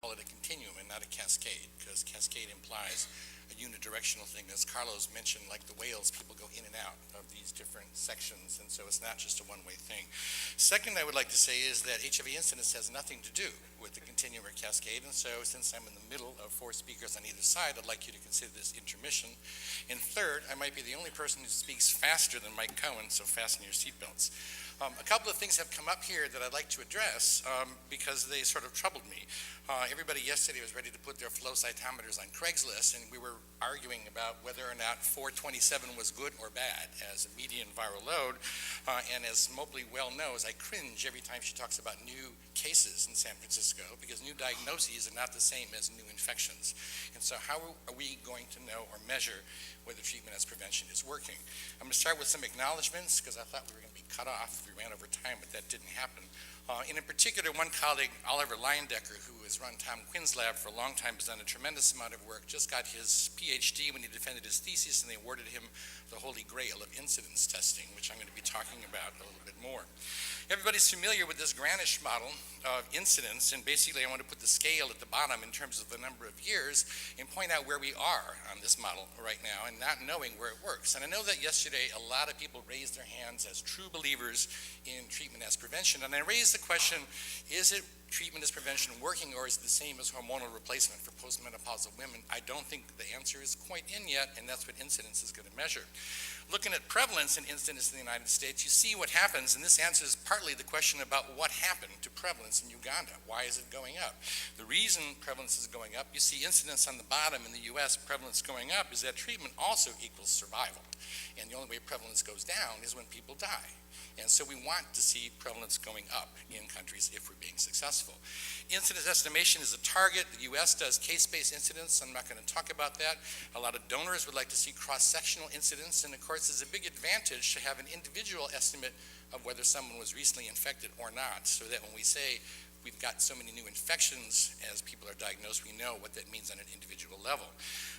call it a continuum and not a cascade, because cascade implies a unidirectional thing. As Carlos mentioned, like the whales, people go in and out of these different sections, and so it's not just a one-way thing. Second, I would like to say is that HIV incidence has nothing to do with the continuum or cascade, and so since I'm in the middle of four speakers on either side, I'd like you to consider this intermission. And third, I might be the only person who speaks faster than Mike Cohen, so fasten your seatbelts. A couple of things have come up here that I'd like to address because they sort of troubled me. Everybody yesterday was ready to put their flow cytometers on Craigslist, and we were arguing about whether or not 427 was good or bad as a median viral load. And as Mobley well knows, I cringe every time she talks about new cases in San Francisco because new diagnoses are not the same as new infections. And so how are we going to know or measure whether treatment as prevention is working? I'm going to start with some acknowledgments because I thought we were going to be cut off. We ran over time, but that didn't happen. And in particular, one colleague, Oliver Leyendecker, who has run Tom Quinn's lab for a long time, has done a tremendous amount of work, just got his PhD when he defended his thesis, and they awarded him the holy grail of incidence testing, which I'm going to be talking about a little bit more. Everybody's familiar with this Granish model of incidence, and basically I want to put the scale at the bottom in terms of the number of years and point out where we are on this model right now and not knowing where it works. And I know that yesterday a lot of people raised their hands as true believers in treatment as prevention, and I raised the question, is it treatment as prevention working, or is it the same as hormonal replacement for postmenopausal women? I don't think the answer is quite in yet, and that's what incidence is going to measure. Looking at prevalence and incidence in the United States, you see what happens, and this answers partly the question about what happened to prevalence in Uganda. Why is it going up? The reason prevalence is going up, you see incidence on the bottom in the US, prevalence going up, is that treatment also equals survival. And the only way prevalence goes down is when people die. And so we want to see prevalence going up in countries if we're being successful. Incidence estimation is a target. The US does case-based incidence. I'm not going to talk about that. A lot of donors would like to see cross-sectional incidence, and of course there's a big advantage to have an individual estimate of whether someone was recently infected or not, so that when we say we've got so many new infections as people are diagnosed, we know what that means on an individual level.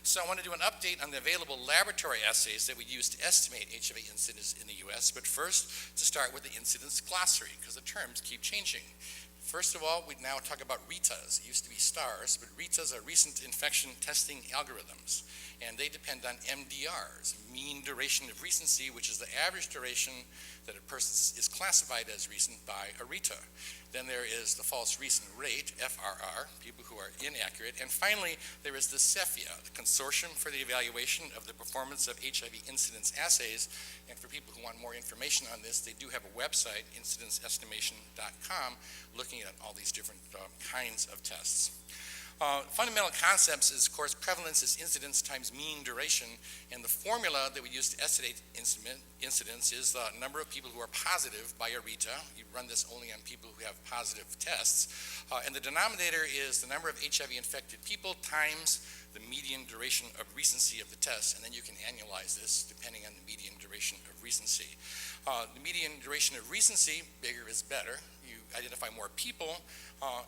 So I want to do an update on the available laboratory assays that we use to estimate HIV incidence in the US, but first to start with the incidence glossary, because the terms keep changing. First of all, we now talk about RITAs. It used to be STARS, but RITAs are recent infection testing algorithms, and they depend on MDRs, mean duration of recency, which is the average duration that a person is classified as recent by a RITA. Then there is the false recent rate, FRR, people who are inaccurate. And finally, there is the CEPHIA, the Consortium for the Evaluation of the Performance of HIV Incidence Assays. And for people who want more information on this, they do have a website, incidenceestimation.com, looking at all these different kinds of tests. Fundamental concepts is, of course, prevalence is incidence times mean duration, and the formula that we use to estimate incidence is the number of people who are positive by a RITA. You run this only on people who have positive tests, and the denominator is the number of HIV-infected people times the median duration of recency of the test, and then you can annualize this depending on the median duration of recency. The median duration of recency, bigger is better. You identify more people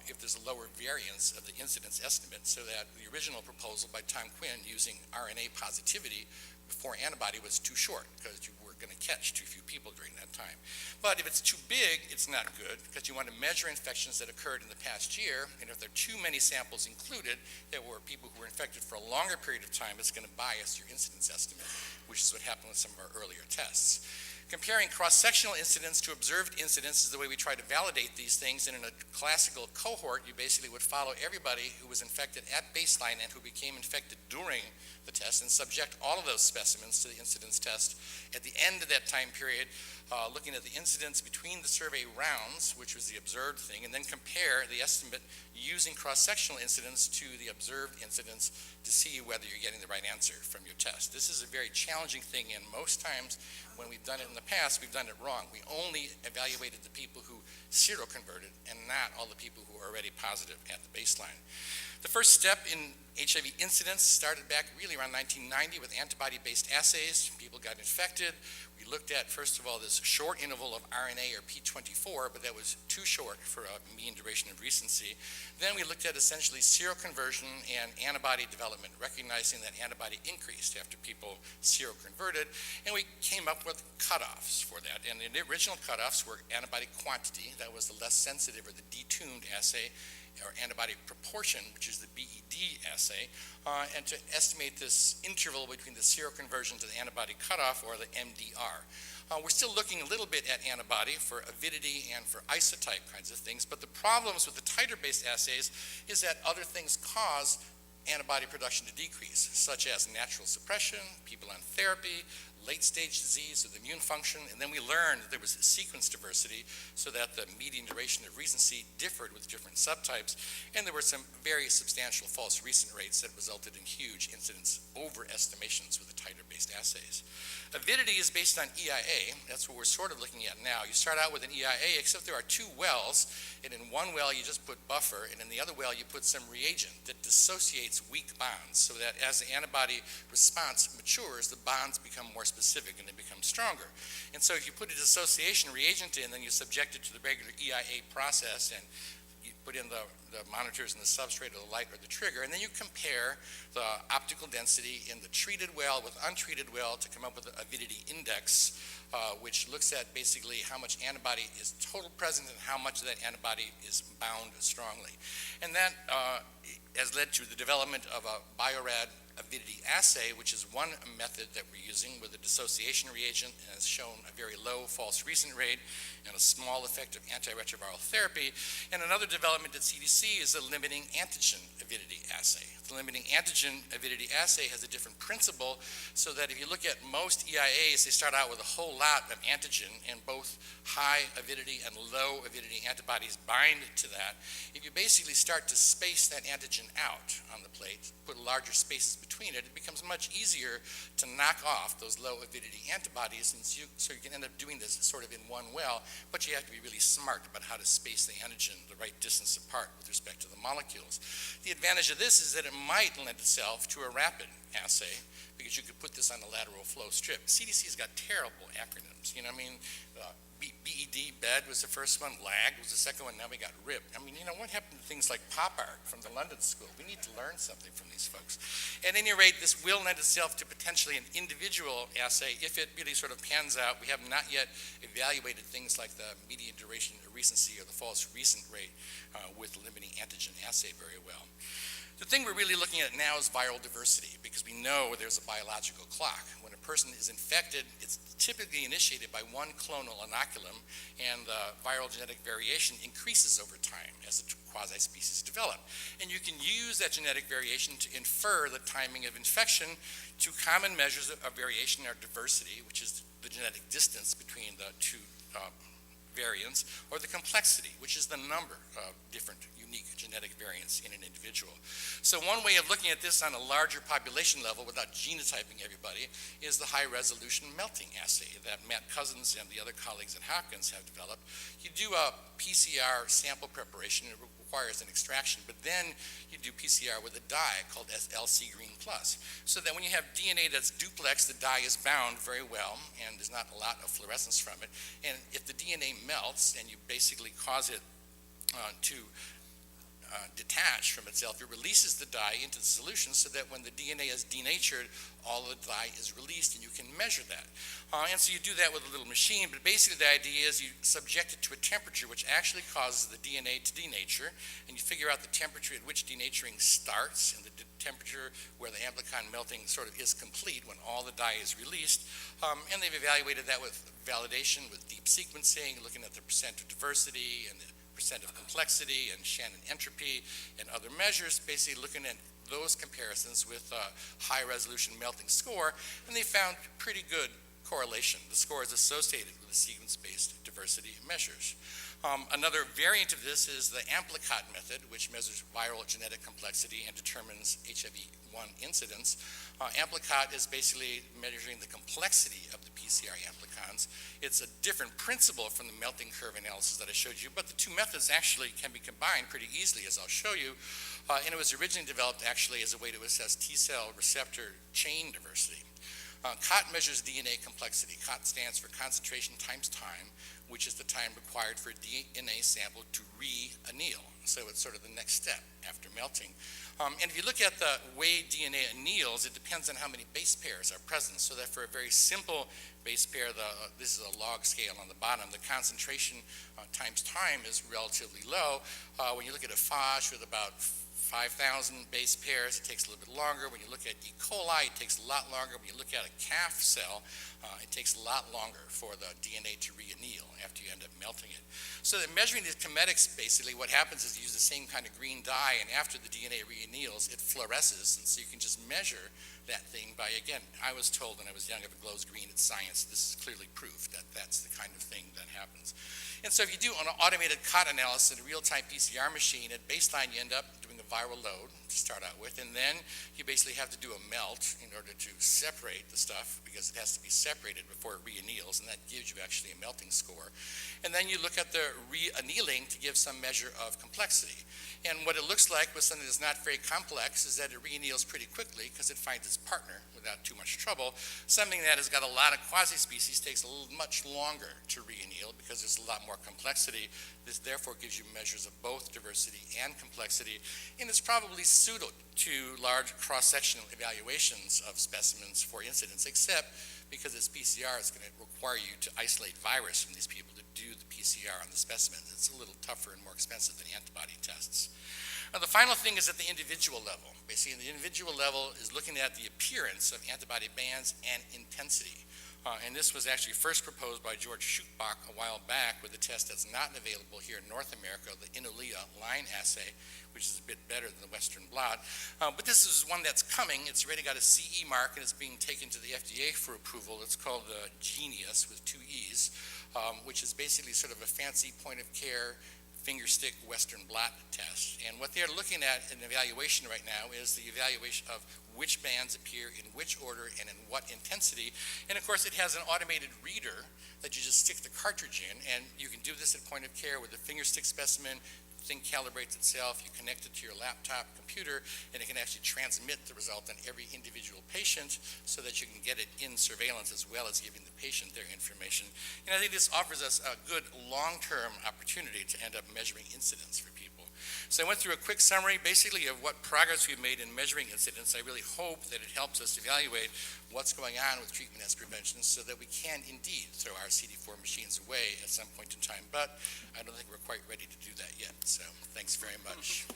if there's a lower variance of the incidence estimate, so that the original proposal by Tom Quinn using RNA positivity before antibody was too short because you were going to catch too few people during that time. But if it's too big, it's not good because you want to measure infections that occurred in the past year, and if there are too many samples included that were people who were infected for a longer period of time, it's going to bias your incidence estimate, which is what happened with some of our earlier tests. Comparing cross-sectional incidence to observed incidence is the way we try to validate these things, and in a classical cohort, you basically would follow everybody who was infected at baseline and who became infected during the test and subject all of those specimens to the incidence test at the end of that time period, looking at the incidence between the survey rounds, which was the observed thing, and then compare the estimate using cross-sectional incidence to the observed incidence to see whether you're getting the right answer from your test. This is a very challenging thing, and most times when we've done it in the past, we've done it wrong. We only evaluated the people who seroconverted and not all the people who are already positive at the baseline. The first step in HIV incidence started back really around 1990 with antibody-based assays. People got infected. We looked at, first of all, this short interval of RNA or P24, but that was too short for a mean duration of recency. Then we looked at essentially seroconversion and antibody development, recognizing that antibody increased after people seroconverted, and we came up with cutoffs for that. And the original cutoffs were antibody quantity, that was the less sensitive or the detuned assay, or antibody proportion, which is the BED assay, and to estimate this interval between the seroconversion to the antibody cutoff, or the MDR. We're still looking a little bit at antibody for avidity and for isotype kinds of things, but the problems with the titer-based assays is that other things cause antibody production to decrease, such as natural suppression, people on therapy, late-stage disease with immune function, and then we learned that there was sequence diversity so that the median duration of recency differed with different subtypes, and there were some very substantial false recent rates that resulted in huge incidence overestimations with the titer-based assays. Avidity is based on EIA. That's what we're sort of looking at now. You start out with an EIA, except there are two wells, and in one well you just put buffer, and in the other well you put some reagent that dissociates weak bonds, so that as the antibody response matures, the bonds become more specific and they become stronger. And so if you put a dissociation reagent in, then you subject it to the regular EIA process, and you put in the monitors and the substrate or the light or the trigger, and then you compare the optical density in the treated well with untreated well to come up with an avidity index, which looks at basically how much antibody is total present and how much of that antibody is bound strongly. And that has led to the development of a Biorad avidity assay, which is one method that we're using with a dissociation reagent, and has shown a very low false recent rate and a small effect of antiretroviral therapy. And another development at CDC is a limiting antigen avidity assay. The limiting antigen avidity assay has a different principle, so that if you look at most EIAs, they start out with a whole lot of antigen, and both high avidity and low avidity antibodies bind to that. If you basically start to space that antigen out on the plate, put larger spaces between it, it becomes much easier to knock off those low avidity antibodies, and so you can end up doing this sort of in one well, but you have to be really smart about how to space the antigen the right distance apart with respect to the molecules. The advantage of this is that it might lend itself to a rapid assay, because you could put this on a lateral flow strip. CDC's got terrible acronyms, you know what I mean? BED, BED was the first one, LAG was the second one, now we got RIP. I mean, you know, what happened to things like pop art from the London School? We need to learn something from these folks. At any rate, this will lend itself to potentially an individual assay if it really sort of pans out. We have not yet evaluated things like the median duration of recency or the false recent rate with the limiting antigen assay very well. The thing we're really looking at now is viral diversity, because we know there's a biological clock. When a person is infected, it's typically initiated by one clonal inoculum, and viral genetic variation increases over time as the quasi-species develop. And you can use that genetic variation to infer the timing of infection to common measures of variation or diversity, which is the genetic distance between the two variants, or the complexity, which is the number of different unique genetic variants in an individual. So one way of looking at this on a larger population level without genotyping everybody is the high resolution melting assay that Matt Cousins and the other colleagues at Hopkins have developed. You do a PCR sample preparation. It requires an extraction, but then you do PCR with a dye called LC Green Plus, so that when you have DNA that's duplex, the dye is bound very well, and there's not a lot of fluorescence from it. And if the DNA melts and you basically cause it to detach from itself, it releases the dye into the solution, so that when the DNA is denatured, all the dye is released, and you can measure that. And so you do that with a little machine, but basically the idea is you subject it to a temperature which actually causes the DNA to denature, and you figure out the temperature at which denaturing starts, and the temperature where the amplicon melting sort of is complete when all the dye is released. And they've evaluated that with validation, with deep sequencing, looking at the percent of diversity and the percent of complexity and Shannon entropy and other measures, basically looking at those comparisons with high resolution melting score, and they found pretty good correlation. The score is associated with the sequence-based diversity measures. Another variant of this is the amplicot method, which measures viral genetic complexity and determines HIV-1 incidence. Amplicot is basically measuring the complexity of the PCR amplicons. It's a different principle from the melting curve analysis that I showed you, but the two methods actually can be combined pretty easily, as I'll show you. And it was originally developed actually as a way to assess T-cell receptor chain diversity. COT measures DNA complexity. COT stands for concentration times time, which is the time required for a DNA sample to re-anneal. So it's sort of the next step after melting. And if you look at the way DNA anneals, it depends on how many base pairs are present. So that for a very simple base pair, this is a log scale on the bottom, the concentration times time is relatively low. When you look at a phage with about 5,000 base pairs, it takes a little bit longer. When you look at E. coli, it takes a lot longer. When you look at a calf cell, it takes a lot longer for the DNA to re-anneal after you end up melting it. So that measuring these chemetics, basically what happens is you use the same kind of green dye, and after the DNA re-anneals, it fluoresces, and so you can just measure that thing by, again, I was told when I was young, if it glows green, it's science. This is clearly proof that that's the kind of thing that happens. And so if you do an automated COT analysis in a real-time PCR machine, at baseline you end up doing a viral load to start out with, and then you basically have to do a melt in order to separate the stuff, because it has to be separated before it re-anneals, and that gives you actually a melting score. And then you look at the re-annealing to give some measure of complexity. And what it looks like with something that's not very complex is that it re-anneals pretty quickly because it finds its partner without too much trouble. Something that has got a lot of quasi-species takes much longer to re-anneal because there's a lot more complexity. This therefore gives you measures of both diversity and complexity, and it's probably suited to large cross-sectional evaluations of specimens for incidence, except because it's PCR, it's going to require you to isolate virus from these people to do the PCR on the specimens. It's a little tougher and more expensive than antibody tests. Now, the final thing is at the individual level. Basically, the individual level is looking at the appearance of antibody bands and intensity. And this was actually first proposed by George Schuchbach a while back with a test that's not available here in North America, the Inulea line assay, which is a bit better than the Western blot. But this is one that's coming. It's already got a CE mark, and it's being taken to the FDA for approval. It's called the Genius with 2 E's, which is basically sort of a fancy point-of-care finger stick Western blot test. And what they're looking at in evaluation right now is the evaluation of which bands appear in which order and in what intensity. And of course, it has an automated reader that you just stick the cartridge in, and you can do this at point of care with a finger stick specimen. The thing calibrates itself, you connect it to your laptop computer, and it can actually transmit the result on every individual patient so that you can get it in surveillance as well as giving the patient their information. And I think this offers us a good long-term opportunity to end up measuring incidence for people. So I went through a quick summary basically of what progress we've made in measuring incidence. I really hope that it helps us evaluate what's going on with treatment as prevention so that we can indeed throw our CD4 machines away at some point in time, but I don't think we're quite ready to do that yet. So thanks very much.